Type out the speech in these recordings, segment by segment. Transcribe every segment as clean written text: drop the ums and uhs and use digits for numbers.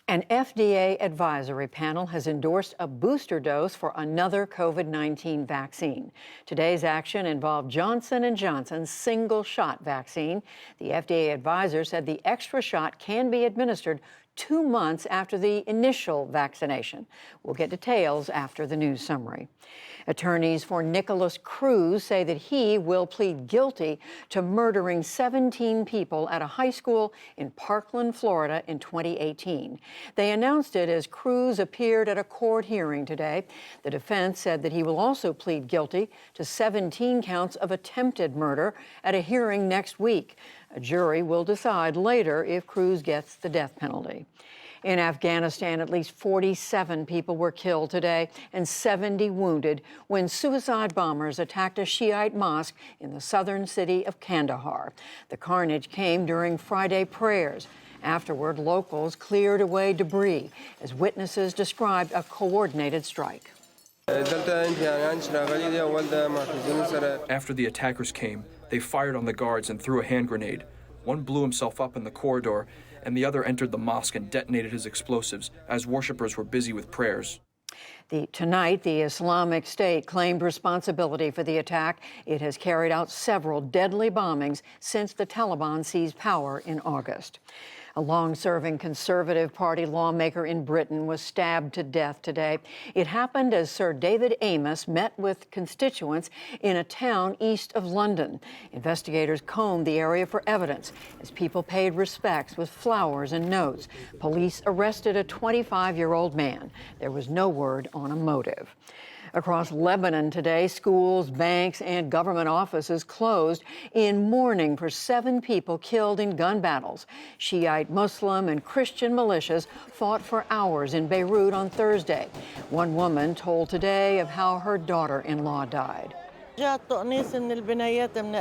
An FDA advisory panel has endorsed a booster dose for another COVID-19 vaccine. Today's action involved Johnson & Johnson's single-shot vaccine. The FDA advisor said the extra shot can be administered 2 months after the initial vaccination. We'll get details after the news summary. Attorneys for Nikolas Cruz say that he will plead guilty to murdering 17 people at a high school in Parkland, Florida in 2018. They announced it as Cruz appeared at a court hearing today. The defense said that he will also plead guilty to 17 counts of attempted murder at a hearing next week. A jury will decide later if Cruz gets the death penalty. In Afghanistan, at least 47 people were killed today and 70 wounded when suicide bombers attacked a Shiite mosque in the southern city of Kandahar. The carnage came during Friday prayers. Afterward, locals cleared away debris as witnesses described a coordinated strike. After the attackers came, they fired on the guards and threw a hand grenade. One blew himself up in the corridor, and the other entered the mosque and detonated his explosives as worshippers were busy with prayers. Tonight, the Islamic State claimed responsibility for the attack. It has carried out several deadly bombings since the Taliban seized power in August. A long-serving Conservative Party lawmaker in Britain was stabbed to death today. It happened as Sir David Amess met with constituents in a town east of London. Investigators combed the area for evidence as people paid respects with flowers and notes. Police arrested a 25-year-old man. There was no word on a motive. Across Lebanon today, schools, banks, and government offices closed in mourning for 7 people killed in gun battles. Shiite Muslim and Christian militias fought for hours in Beirut on Thursday. One woman told today of how her daughter-in-law died.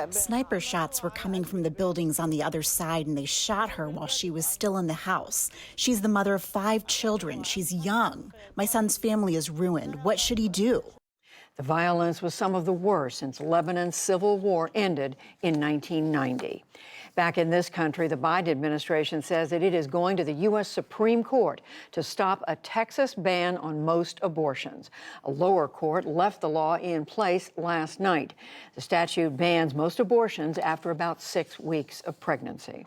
Sniper shots were coming from the buildings on the other side, and they shot her while she was still in the house. She's the mother of 5 children. She's young. My son's family is ruined. What should he do? The violence was some of the worst since Lebanon's civil war ended in 1990. Back in this country, the Biden administration says that it is going to the U.S. Supreme Court to stop a Texas ban on most abortions. A lower court left the law in place last night. The statute bans most abortions after about 6 weeks of pregnancy.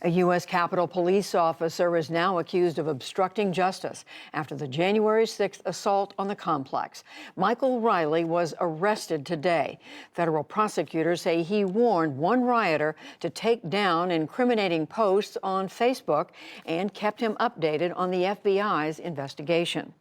A U.S. Capitol Police officer is now accused of obstructing justice after the January 6th assault on the complex. Michael Riley was arrested today. Federal prosecutors say he warned one rioter to take down incriminating posts on Facebook and kept him updated on the FBI's investigation.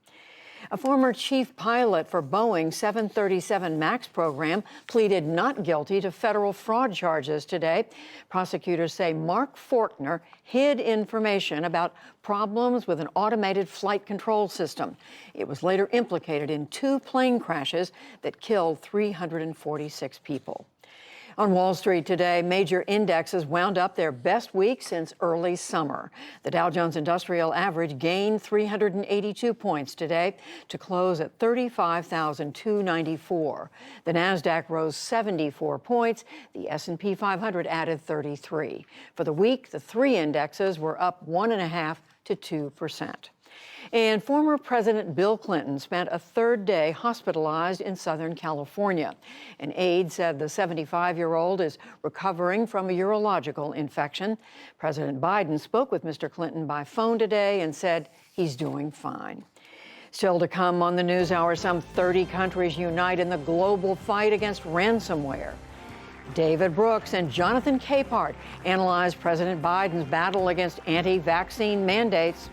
A former chief pilot for Boeing's 737 MAX program pleaded not guilty to federal fraud charges today. Prosecutors say Mark Fortner hid information about problems with an automated flight control system. It was later implicated in 2 plane crashes that killed 346 people. On Wall Street today, major indexes wound up their best week since early summer. The Dow Jones Industrial Average gained 382 points today to close at 35,294. The Nasdaq rose 74 points. The S&P 500 added 33. For the week, the 3 indexes were up 1.5% to 2%. And former President Bill Clinton spent a 3rd day hospitalized in Southern California. An aide said the 75-year-old is recovering from a urological infection. President Biden spoke with Mr. Clinton by phone today and said he's doing fine. Still to come on the NewsHour, some 30 countries unite in the global fight against ransomware. David Brooks and Jonathan Capehart analyze President Biden's battle against anti-vaccine mandates.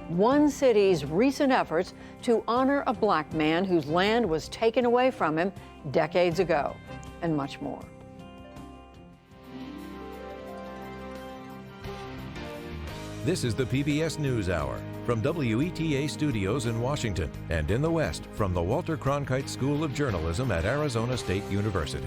One city's recent efforts to honor a black man whose land was taken away from him decades ago, and much more. This is the PBS NewsHour from WETA Studios in Washington and in the West from the Walter Cronkite School of Journalism at Arizona State University.